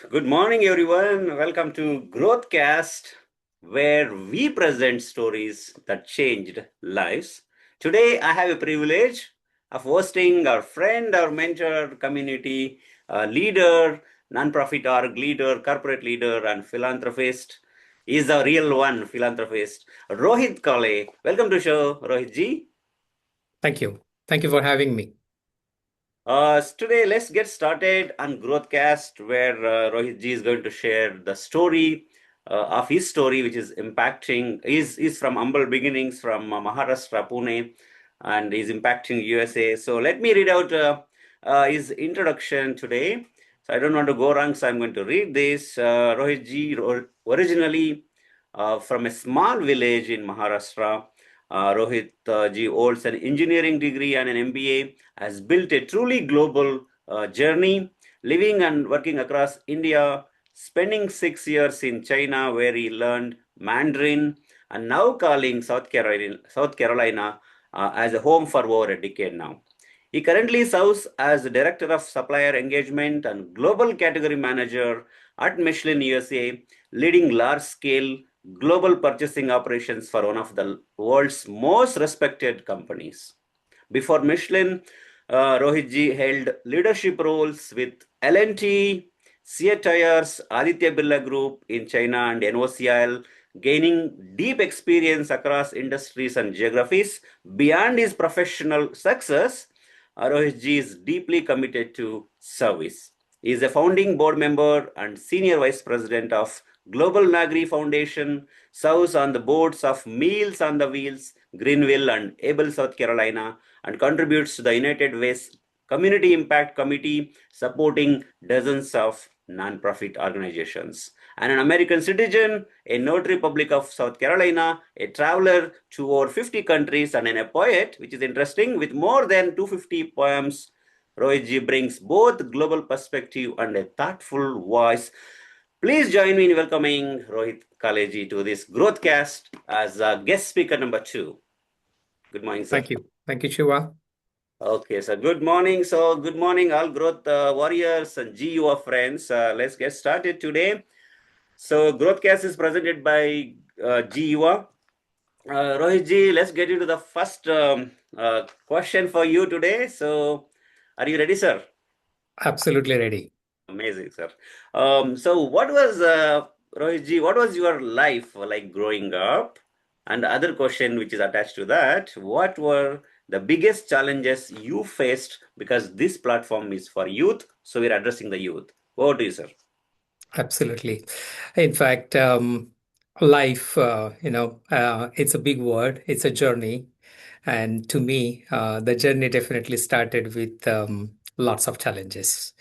good morning, everyone. Welcome to GrowthCast, where we present stories that changed lives. Today, I have a privilege of hosting our friend, our mentor, community leader, nonprofit org leader, corporate leader, and philanthropist. He's a real one, philanthropist, Rohit Kale. Welcome to the show, Rohit ji. Thank you. Thank you for having me. Today, let's get started on GrowthCast, where Rohit ji is going to share the story of his story, which is impacting, is from humble beginnings from Maharashtra, Pune, and is impacting USA. So let me read out his introduction today. So I don't want to go wrong, so I'm going to read this. Rohit ji originally from a small village in Maharashtra. Rohit ji holds an engineering degree and an MBA, has built a truly global journey, living and working across India, spending 6 years in China where he learned Mandarin, and now calling South Carolina as a home for over a decade now. He currently serves as the Director of Supplier Engagement and Global Category Manager at Michelin USA, leading large-scale global purchasing operations for one of the world's most respected companies. Before Michelin, Rohit ji held leadership roles with L&T, Seat Tires, Aditya Birla Group in China, and NOCIL, gaining deep experience across industries and geographies. Beyond his professional success, Rohit ji is deeply committed to service. He is a founding board member and senior vice president of Global Nagri Foundation, serves on the boards of Meals on the Wheels, Greenville, and Able, South Carolina, and contributes to the United Way's Community Impact Committee, supporting dozens of nonprofit organizations. And an American citizen, a notary public of South Carolina, a traveler to over 50 countries, and a poet, which is interesting, with more than 250 poems. Rohit ji brings both global perspective and a thoughtful voice. Please join me in welcoming Rohit Kaleji to this GrowthCast as guest speaker number 2. Good morning, sir. Thank you. Thank you, Shiva. Okay, so good morning. So good morning, all growth warriors and G-Yuva friends. Let's get started today. So GrowthCast is presented by G-Yuva. Rohit ji, let's get into the first question for you today. So are you ready, sir? Absolutely ready. Amazing, sir. So what was, Rohit ji, what was your life like growing up? And the other question which is attached to that, what were the biggest challenges you faced, because this platform is for youth, so we're addressing the youth. Over to you, sir. Absolutely. In fact, life, it's a big word. It's a journey. And to me, the journey definitely started with lots of challenges.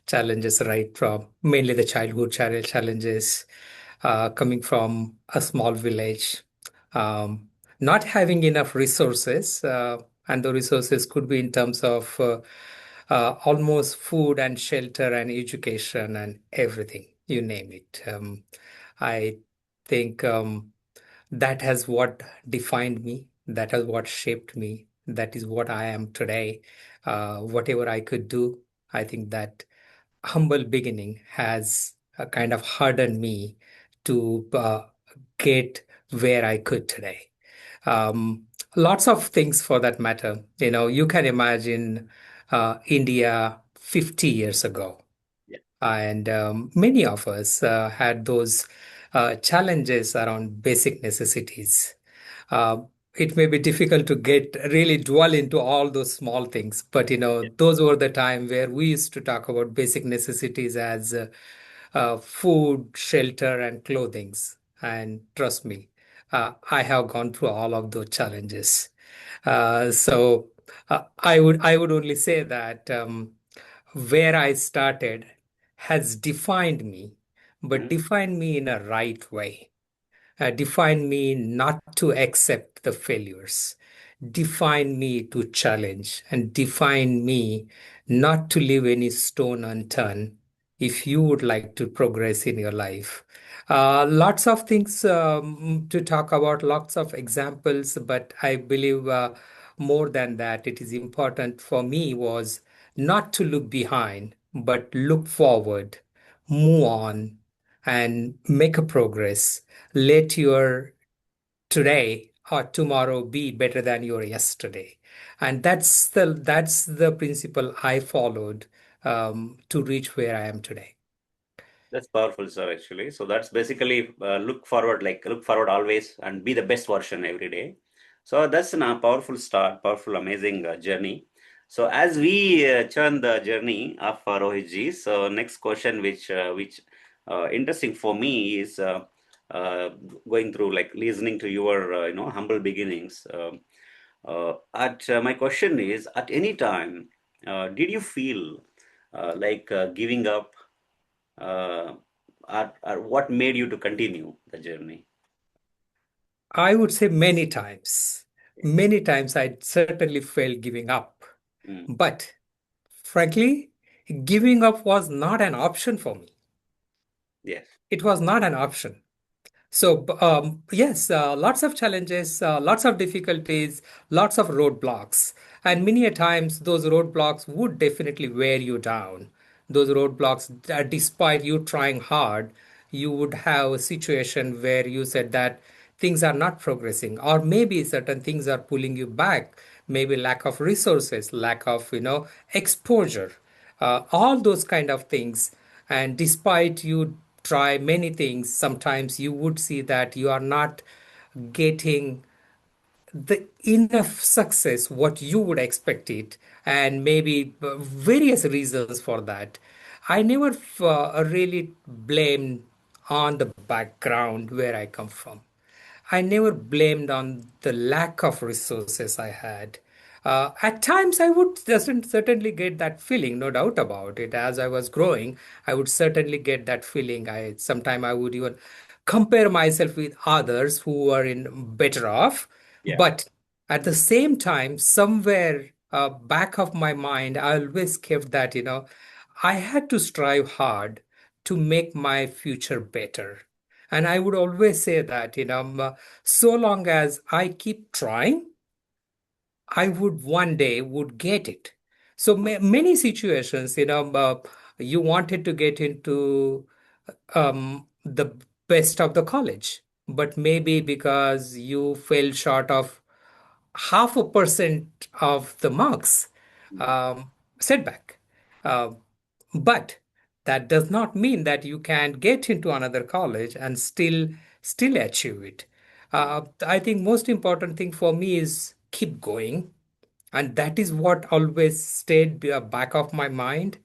Challenges right from mainly the childhood challenges, coming from a small village, not having enough resources, and the resources could be in terms of almost food and shelter and education and everything, you name it. I think that has what defined me, that has what shaped me, that is what I am today. Whatever I could do, I think that humble beginning has kind of hardened me to get where I could today. Lots of things for that matter. You can imagine India 50 years ago. Yeah. And many of us had those challenges around basic necessities. Uh, it may be difficult to get really dwell into all those small things, but Yeah. those were the time where we used to talk about basic necessities as food, shelter, and clothings. And trust me, I have gone through all of those challenges. So I would only say that where I started has defined me, but Mhm. defined me in a right way. Defined me not to accept the failures, define me to challenge, and define me not to leave any stone unturned if you would like to progress in your life. Lots of things to talk about, lots of examples, but I believe more than that, it is important for me was not to look behind, but look forward, move on and make a progress. Let your today or tomorrow be better than your yesterday. And that's the principle I followed to reach where I am today. That's powerful, sir, actually. So that's basically look forward, like look forward always and be the best version every day. So that's a powerful start, powerful, amazing journey. So as we churn the journey of Rohit ji, so next question, which interesting for me is uh, going through like listening to your humble beginnings. At My question is, at any time, did you feel like giving up? uh, or what made you to continue the journey? I would say many times. Many times I certainly felt giving up. Mm, But frankly, giving up was not an option for me. yes. It was not an option. So, yes, lots of challenges, lots of difficulties, lots of roadblocks. And many a times, those roadblocks would definitely wear you down. Those roadblocks, despite you trying hard, you would have a situation where you said that things are not progressing, or maybe certain things are pulling you back, maybe lack of resources, lack of, exposure, all those kind of things. And despite you try many things, sometimes you would see that you are not getting the enough success what you would expect it, and maybe various reasons for that. I never really blamed on the background where I come from. I never blamed on the lack of resources I had. At times, I would certainly get that feeling, no doubt about it. As I was growing, I would certainly get that feeling. I Sometimes I would even compare myself with others who were in better off. Yeah. But at the same time, somewhere back of my mind, I always kept that, I had to strive hard to make my future better. And I would always say that, so long as I keep trying, I would one day would get it. So many situations, you wanted to get into the best of the college, but maybe because you fell short of 0.5% of the marks, Mm, um, setback. Uh, but that does not mean that you can get into another college and still achieve it. mm, I think most important thing for me is keep going, and that is what always stayed back of my mind.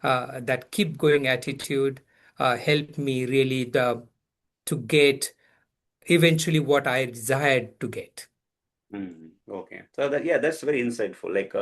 That keep going attitude helped me really to get eventually what I desired to get. okay. So that, yeah, that's very insightful. Like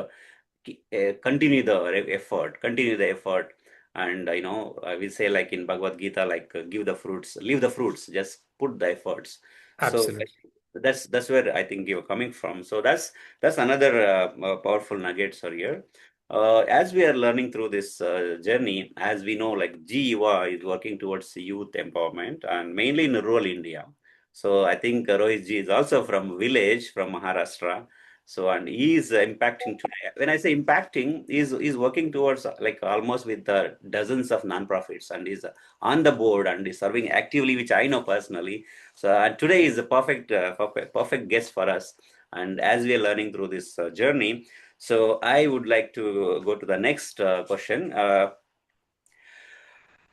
continue the effort, continue the effort, and I will say like in Bhagavad Gita, like give the fruits, leave the fruits, just put the efforts. So like, Absolutely. that's where I think you're coming from. So that's another powerful nuggets are here. As we are learning through this journey, as we know, like G-Yuva is working towards youth empowerment and mainly in rural India. So I think Rohit ji is also from village from Maharashtra. So, and he is impacting today. When I say impacting, is working towards like almost with dozens of nonprofits, and is on the board and is serving actively, which I know personally. So, today is a perfect guest for us. And as we are learning through this journey, so I would like to go to the next question.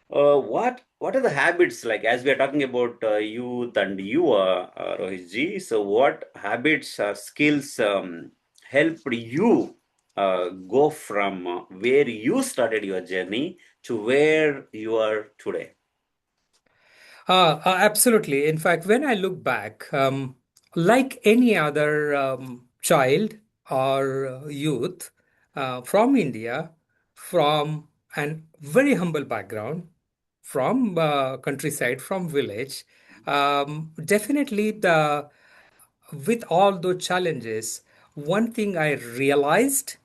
What are the habits like as we are talking about youth and you, Rohit ji? So, what habits or skills helped you go from where you started your journey to where you are today? Absolutely. In fact, when I look back, like any other child or youth from India, from an very humble background, from countryside, from village, definitely the with all those challenges, one thing I realized,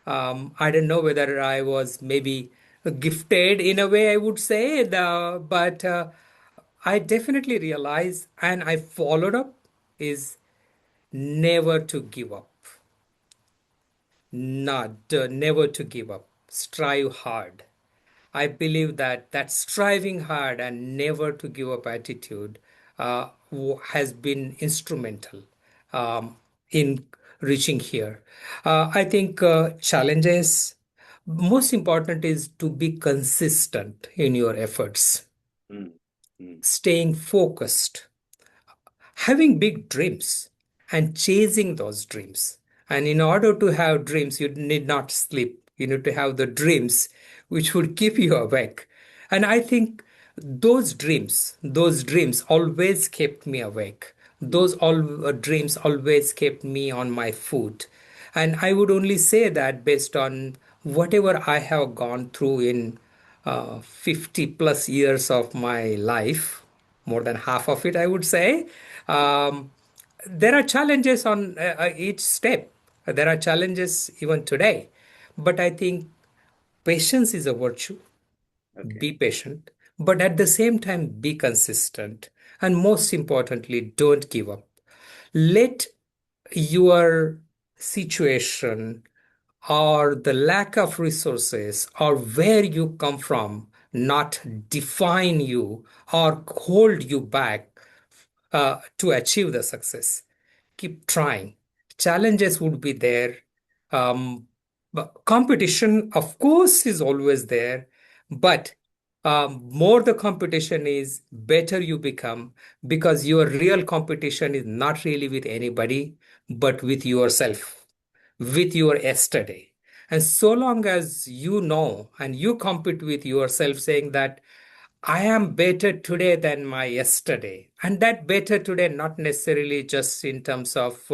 I don't know whether I was maybe gifted in a way, I would say, but I definitely realized and I followed up is never to give up. Not never to give up. Strive hard. I believe that that striving hard and never to give up attitude has been instrumental in reaching here. I think challenges, most important is to be consistent in your efforts, Mm, mm, staying focused, having big dreams and chasing those dreams. And in order to have dreams, you need not sleep. You need to have the dreams which would keep you awake. And I think those dreams always kept me awake. mm. Dreams always kept me on my foot. And I would only say that based on whatever I have gone through in 50 plus years of my life, more than half of it, I would say. Um, there are challenges on each step. There are challenges even today. But I think patience is a virtue. Okay. Be patient, but at the same time, be consistent. And most importantly, don't give up. Let your situation or the lack of resources or where you come from not define you or hold you back to achieve the success. Keep trying. Challenges would be there. But competition, of course, is always there, but more the competition is, better you become, because your real competition is not really with anybody, but with yourself, with your yesterday. And so long as you know and you compete with yourself, saying that I am better today than my yesterday. And that better today, not necessarily just in terms of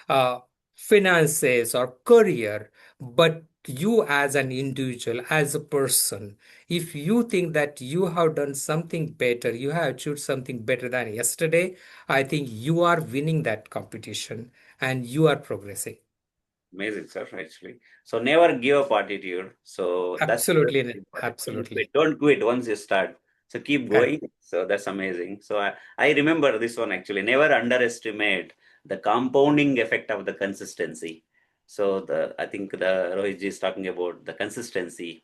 uh, finances or career, but you as an individual, as a person. If you think that you have done something better, you have achieved something better than yesterday, I think you are winning that competition and you are progressing. Amazing, sir, actually. So never give up attitude. So that's very Absolutely, important. absolutely. Don't quit once you start. So keep Correct. going. So that's amazing. So I remember this one actually. Never underestimate the compounding effect of the consistency. So I think the Rohit ji is talking about the consistency.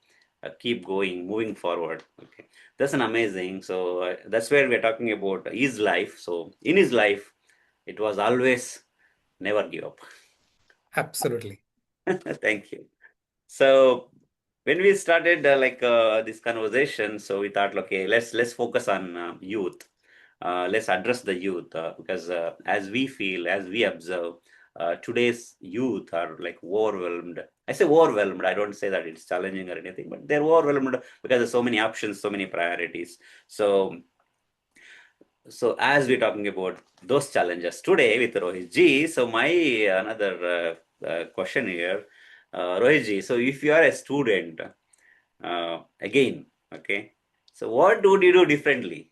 Keep going, moving forward. Okay, that's an amazing. So that's where we're talking about his life. So in his life, it was always never give up. Absolutely. Thank you. So when we started this conversation, so we thought, okay, let's focus on youth. Let's address the youth because as we feel, as we observe, today's youth are like overwhelmed. I say overwhelmed. I don't say that it's challenging or anything, but they're overwhelmed because there's so many options, so many priorities. So as we're talking about those challenges today with Rohit ji, so my another question here, Rohit ji. So if you are a student, again, okay. So what would you do differently?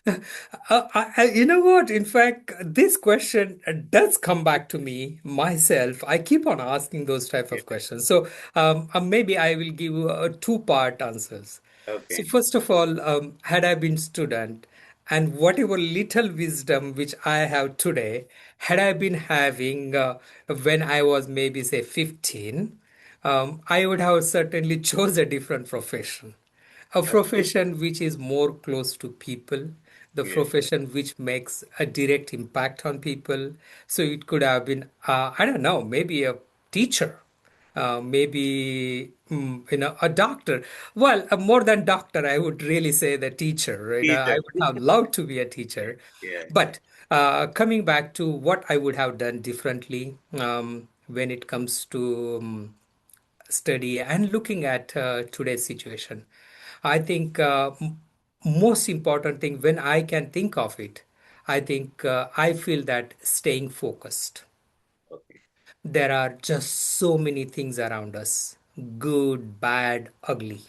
You know what? In fact, this question does come back to me myself. I keep on asking those type Okay. of questions. So maybe I will give you a two-part answers. So Okay. first of all, had I been student, and whatever little wisdom which I have today, had I been having when I was maybe say 15, I would have certainly chose a different profession, a Okay. profession which is more close to people, the Yeah. profession which makes a direct impact on people. So it could have been, I don't know, maybe a teacher, maybe a doctor. Well, more than doctor, I would really say the teacher. I Teacher. would have loved to be a teacher. Yeah. Yeah. But coming back to what I would have done differently when it comes to study and looking at today's situation. I think most important thing when I can think of it, I think I feel that staying focused. Okay. There are just so many things around us, good, bad, ugly.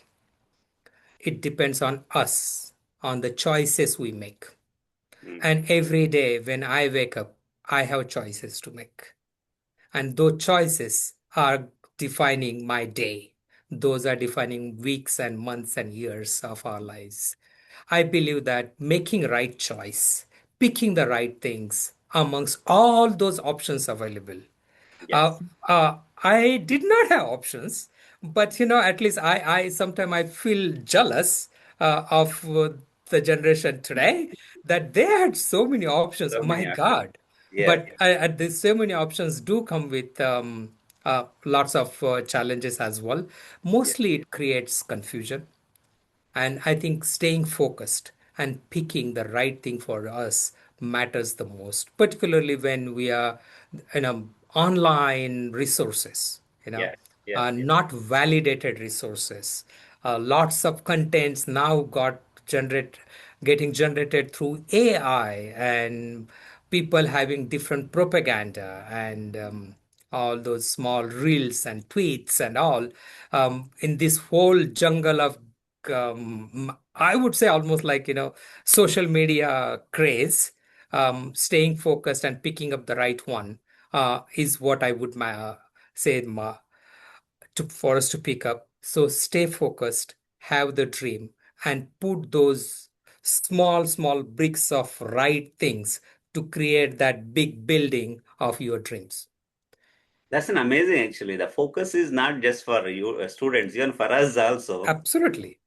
It depends on us, on the choices we make. Mm. And every day when I wake up, I have choices to make. And those choices are defining my day. Those are defining weeks and months and years of our lives. I believe that making right choice, picking the right things amongst all those options available. Uh, Yes. I did not have options, But at least I sometimes I feel jealous of the generation today that they had so many options. So My many options. God. Yes, But these so many options do come with lots of challenges as well. yes, Mostly it creates confusion. And I think staying focused and picking the right thing for us matters the most, particularly when we are, online resources, yes, yes, yes. not validated resources. Lots of contents now generate, getting generated through AI, and people having different propaganda, and all those small reels and tweets and all, in this whole jungle of, I would say, almost like, social media craze. Staying focused and picking up the right one is what I would say for us to pick up. So stay focused, have the dream, and put those small, small bricks of right things to create that big building of your dreams. That's an amazing actually. The focus is not just for you students, even for us also. Absolutely.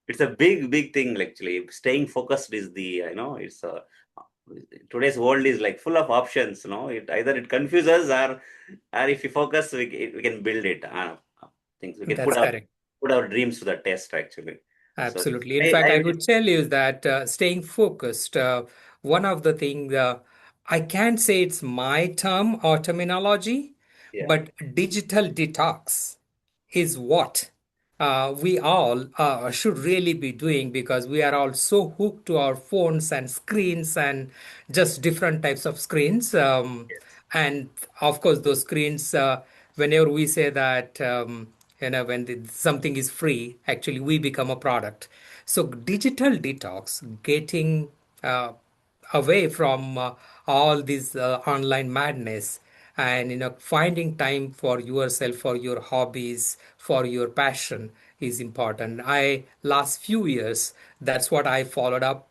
It's a big, big thing actually. Staying focused is the, it's a today's world is like full of options. It either it confuses or if you focus, we can build it. Things we can That's correct. put our dreams to the test actually. So Absolutely. In fact, I I will. could tell you that staying focused, one of the things, I can't say it's my term or terminology, Yeah. but digital detox is what we all should really be doing, because we are all so hooked to our phones and screens and just different types of screens. And of course, those screens, whenever we say that, when something is free, actually we become a product. So, digital detox, getting uh, away from all this online madness, and finding time for yourself, for your hobbies, for your passion is important. I last few years, that's what I followed up.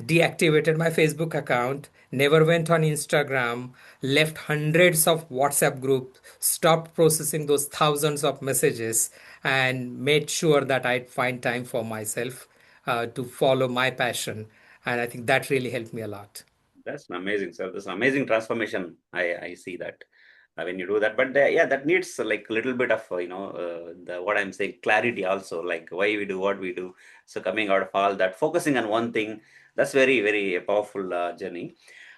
Deactivated my Facebook account, never went on Instagram, left hundreds of WhatsApp groups, stopped processing those thousands of messages, and made sure that I'd find time for myself to follow my passion. And I think that really helped me a lot. That's an amazing, sir. That's an amazing transformation. I see that when you do that. But yeah, that needs like a little bit of the what I'm saying clarity also, like why we do what we do. So coming out of all that, focusing on one thing, that's very very powerful journey.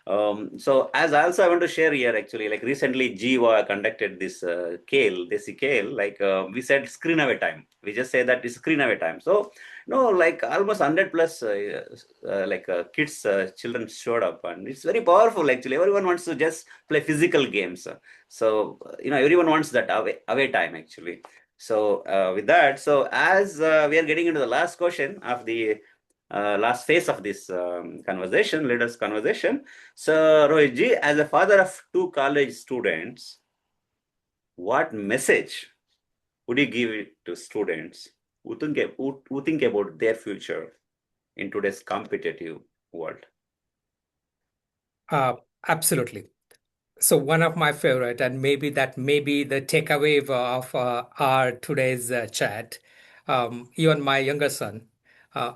So as also I want to share here actually, like recently G-Yuva conducted this Desi Kale, like we said screen away time. We just say that it's screen away time. So no, like almost 100 plus kids, children showed up, and it's very powerful actually. Everyone wants to just play physical games. So, everyone wants that away time actually. So, with that, so as we are getting into the last question of the last phase of this leaders conversation. So, Rohit as a father of two college students, what message would you give it to students who think about their future in today's competitive world? Uh, Absolutely. So one of my favorite, and maybe that may be the takeaway of our today's chat. Even my younger son,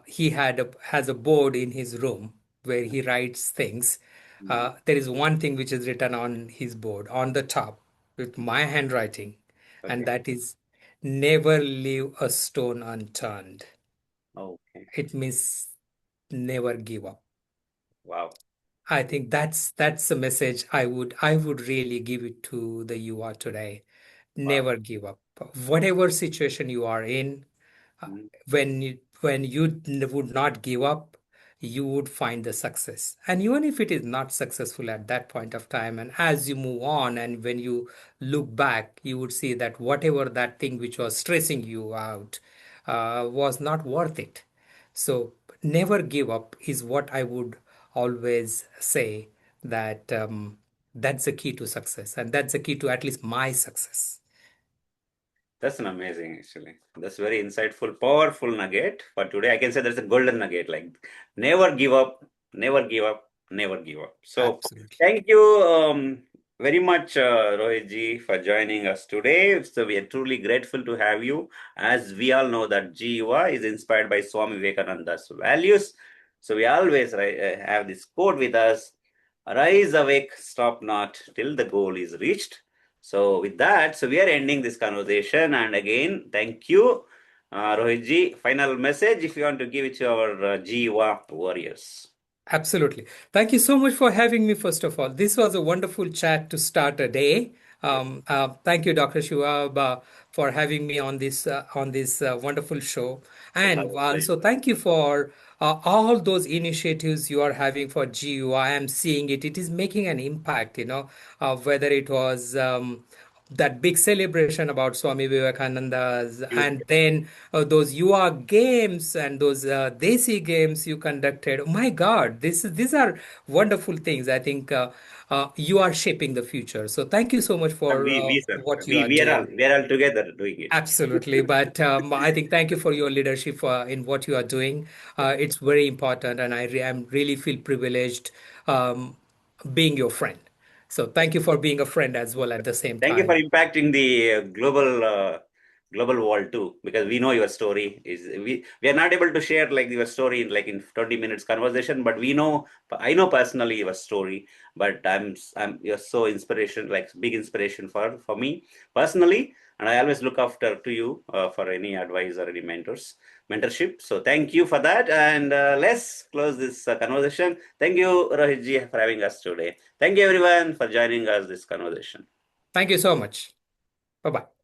he has a board in his room where he writes things. Mm. There is one thing which is written on his board on the top with my handwriting, and Okay. that is never leave a stone unturned. Okay. It means never give up. Wow. I think that's a message I would really give it to the you are today. Wow. Never give up. Whatever situation you are in, uh, Mm. when you would not give up, you would find the success. And even if it is not successful at that point of time, and as you move on, and when you look back, you would see that whatever that thing which was stressing you out was not worth it. So never give up is what I would always say, that that's the key to success, and that's the key to at least my success. That's an amazing, actually. That's very insightful, powerful nugget for today. I can say that's a golden nugget. Like, never give up, never give up, never give up. So, Absolutely. thank you, very much, Rohit ji, for joining us today. So we are truly grateful to have you. As we all know that G-Yuva is inspired by Swami Vivekananda's values. So we always have this quote with us: "Rise awake, stop not till the goal is reached." So with that, so we are ending this conversation. And again, thank you, Rohit ji. Final message, if you want to give it to our G-Yuva warriors. Absolutely. Thank you so much for having me, first of all. This was a wonderful chat to start a day. Thank you, Dr. Shiva, for having me on this wonderful show. It's And our also, pleasure. thank you for all those initiatives you are having for GU. I am seeing it. It is making an impact, whether it was that big celebration about Swami Vivekananda's, and then those UR games and those Desi games you conducted. Oh my God, these are wonderful things. I think you are shaping the future. So thank you so much for We sir, what you are doing. we are all together doing it. Absolutely, but I think thank you for your leadership in what you are doing. It's very important, and am really feel privileged being your friend. So thank you for being a friend as well at the same Thank you for time. impacting the global world too, because we know your story is we are not able to share like your story in 20 minutes conversation, but we know I know personally your story, but I'm you're so inspiration like big inspiration for me personally, and I always look after to you for any advice or any mentorship. So thank you for that, and let's close this conversation. Thank you, Rohit ji, for having us today. Thank you everyone for joining us this conversation. Thank you so much. Bye bye.